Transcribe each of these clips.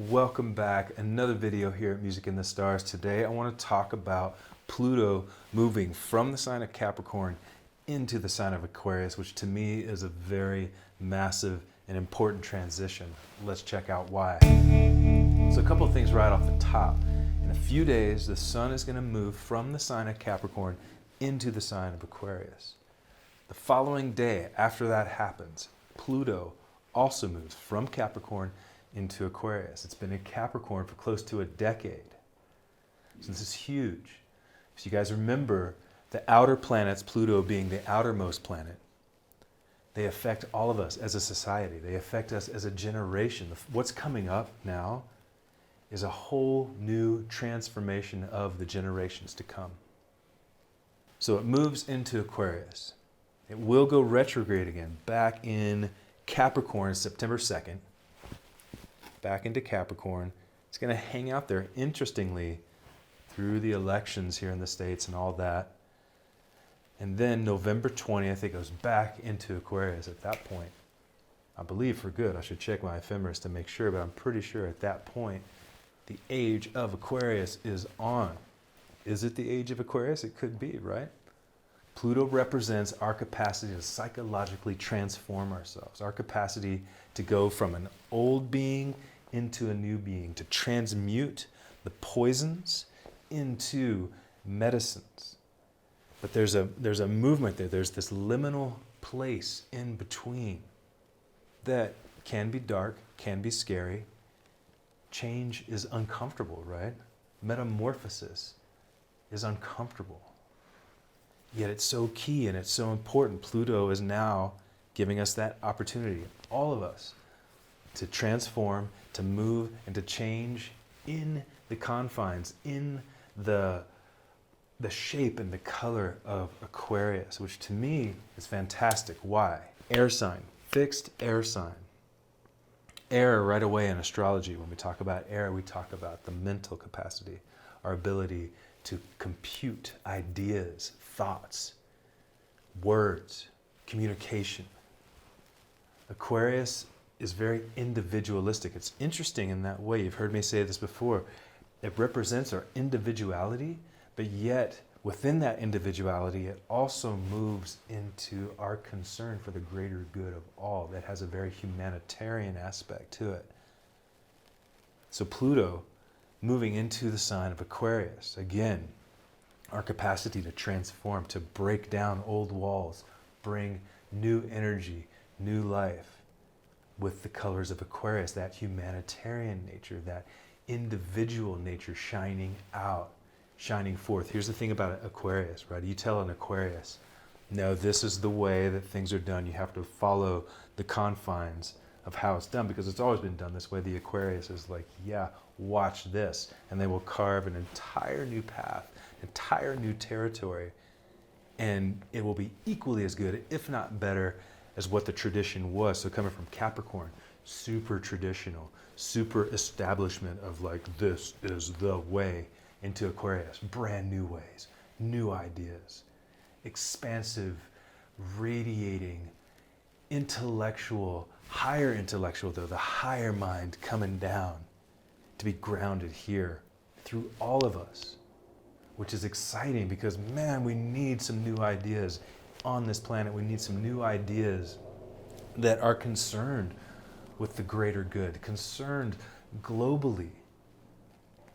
Welcome back. Another video here at Music in the Stars. Today I want to talk about Pluto moving from the sign of Capricorn into the sign of Aquarius, which to me is a very massive and important transition. Let's check out why. So a couple of things right off the top. In a few days, the sun is going to move from the sign of Capricorn into the sign of Aquarius. The following day after that happens, Pluto also moves from Capricorn into Aquarius. It's been in Capricorn for close to a decade. So this is huge. If you guys remember, the outer planets, Pluto being the outermost planet, they affect all of us as a society. They affect us as a generation. What's coming up now is a whole new transformation of the generations to come. So it moves into Aquarius. It will go retrograde again, back in Capricorn, September 2nd. Back into Capricorn. It's going to hang out there, interestingly, through the elections here in the States and all that. And then November 20th, it goes back into Aquarius at that point. I believe for good. I should check my ephemeris to make sure, but I'm pretty sure at that point, the age of Aquarius is on. Is it the age of Aquarius? It could be, right? Pluto represents our capacity to psychologically transform ourselves, our capacity to go from an old being into a new being, to transmute the poisons into medicines. But there's a movement there. There's this liminal place in between that can be dark, can be scary. Change is uncomfortable, right? Metamorphosis is uncomfortable. Yet it's so key and it's so important. Pluto is now giving us that opportunity, all of us, to transform, to move, and to change in the confines, in the shape and the color of Aquarius, which to me is fantastic. Why? Air sign, fixed air sign. Air right away in astrology, when we talk about air, we talk about the mental capacity, our ability to compute ideas, thoughts, words, communication. Aquarius is very individualistic. It's interesting in that way. You've heard me say this before. It represents our individuality, but yet within that individuality, it also moves into our concern for the greater good of all. That has a very humanitarian aspect to it. So Pluto moving into the sign of Aquarius. Again, our capacity to transform, to break down old walls, bring new energy, new life with the colors of Aquarius, that humanitarian nature, that individual nature shining out, shining forth. Here's the thing about Aquarius, right? You tell an Aquarius, no, this is the way that things are done. You have to follow the confines of how it's done because it's always been done this way. The Aquarius is like, yeah, watch this. And they will carve an entire new path, entire new territory. And it will be equally as good, if not better, as what the tradition was. So coming from Capricorn, super traditional, super establishment of like, this is the way, into Aquarius, brand new ways, new ideas, expansive, radiating, intellectual, higher intellectual though, the higher mind coming down to be grounded here through all of us, which is exciting because, man, we need some new ideas on this planet. We need some new ideas that are concerned with the greater good, concerned globally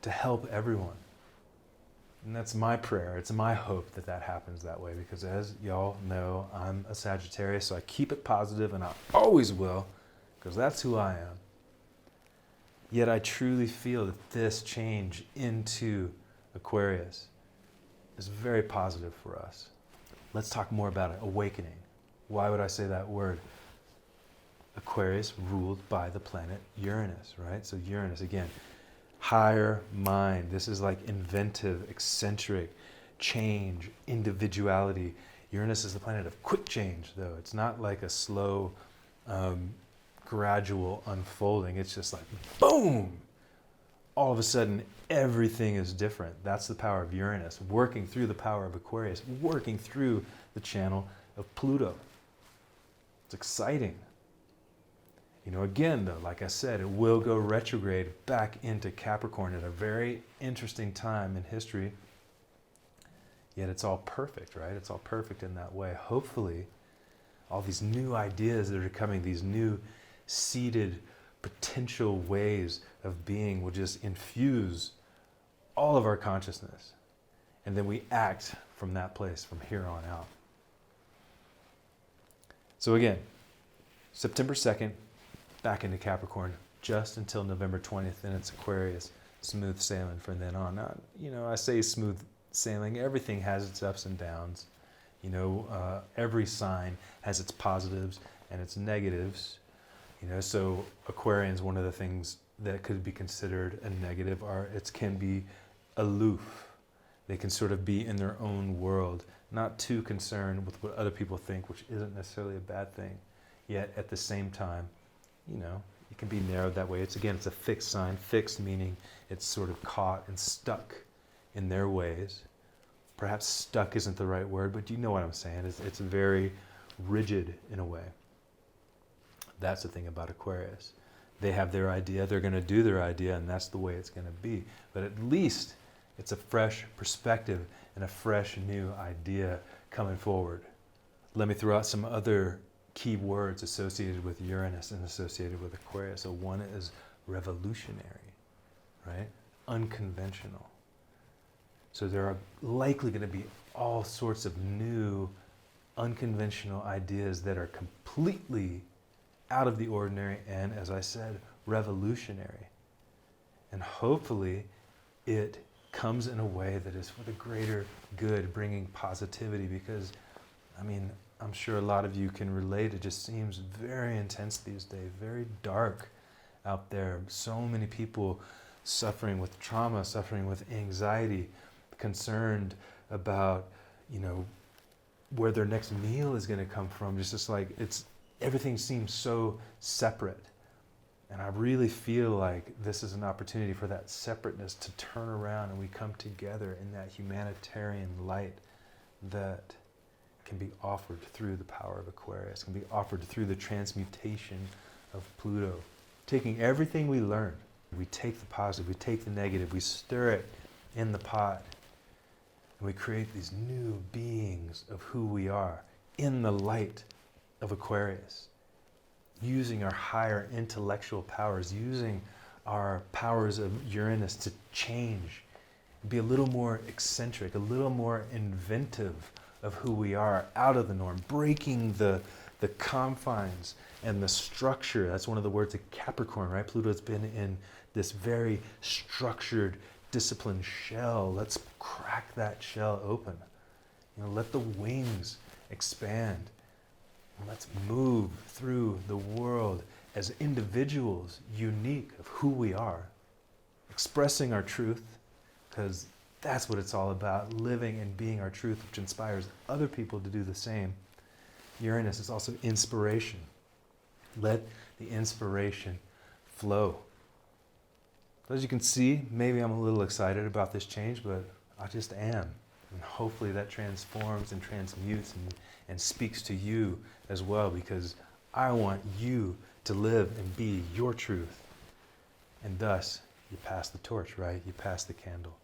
to help everyone. And that's my prayer. It's my hope that that happens that way because, as y'all know, I'm a Sagittarius, so I keep it positive and I always will because that's who I am. Yet I truly feel that this change into Aquarius is very positive for us. Let's talk more about it. Awakening. Why would I say that word? Aquarius ruled by the planet Uranus, right? So Uranus, again, higher mind. This is like inventive, eccentric, change, individuality. Uranus is the planet of quick change, though. It's not like a slow, gradual unfolding. It's just like, boom! All of a sudden, everything is different. That's the power of Uranus, working through the power of Aquarius, working through the channel of Pluto. It's exciting. Again, though, like I said, it will go retrograde back into Capricorn at a very interesting time in history. Yet it's all perfect, right? It's all perfect in that way. Hopefully, all these new ideas that are coming, these new seeded potential ways of being will just infuse all of our consciousness. And then we act from that place from here on out. So again, September 2nd, back into Capricorn, just until November 20th, then it's Aquarius, smooth sailing from then on. Now, I say smooth sailing, everything has its ups and downs. Every sign has its positives and its negatives. So Aquarians, one of the things that could be considered a negative it can be aloof. They can sort of be in their own world, not too concerned with what other people think, which isn't necessarily a bad thing. Yet at the same time, it can be narrowed that way. It's a fixed sign. Fixed meaning it's sort of caught and stuck in their ways. Perhaps stuck isn't the right word, but you know what I'm saying. It's very rigid in a way. That's the thing about Aquarius. They have their idea, they're going to do their idea, and that's the way it's going to be. But at least it's a fresh perspective and a fresh new idea coming forward. Let me throw out some other key words associated with Uranus and associated with Aquarius. So one is revolutionary, right? Unconventional. So there are likely going to be all sorts of new, unconventional ideas that are completely out of the ordinary and, as I said, revolutionary. And hopefully it comes in a way that is for the greater good, bringing positivity, because, I'm sure a lot of you can relate. It just seems very intense these days, very dark out there. So many people suffering with trauma, suffering with anxiety, concerned about, where their next meal is going to come from. Just like everything seems so separate. And I really feel like this is an opportunity for that separateness to turn around and we come together in that humanitarian light that can be offered through the power of Aquarius, can be offered through the transmutation of Pluto. Taking everything we learned, we take the positive, we take the negative, we stir it in the pot, and we create these new beings of who we are in the light of Aquarius, using our higher intellectual powers, using our powers of Uranus to change, be a little more eccentric, a little more inventive of who we are, out of the norm, breaking the confines and the structure. That's one of the words of Capricorn, right? Pluto's been in this very structured, disciplined shell. Let's crack that shell open. Let the wings expand. Let's move through the world as individuals, unique of who we are, expressing our truth, because that's what it's all about, living and being our truth, which inspires other people to do the same. Uranus is also inspiration. Let the inspiration flow. As you can see, maybe I'm a little excited about this change, but I just am. And hopefully that transforms and transmutes and speaks to you as well, because I want you to live and be your truth. And thus, you pass the torch, right? You pass the candle.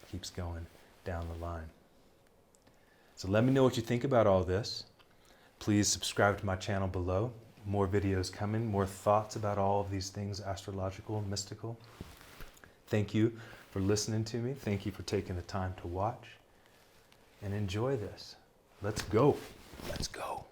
It keeps going down the line. So let me know what you think about all this. Please subscribe to my channel below. More videos coming, more thoughts about all of these things, astrological, mystical. Thank you for listening to me. Thank you for taking the time to watch. And enjoy this. Let's go. Let's go.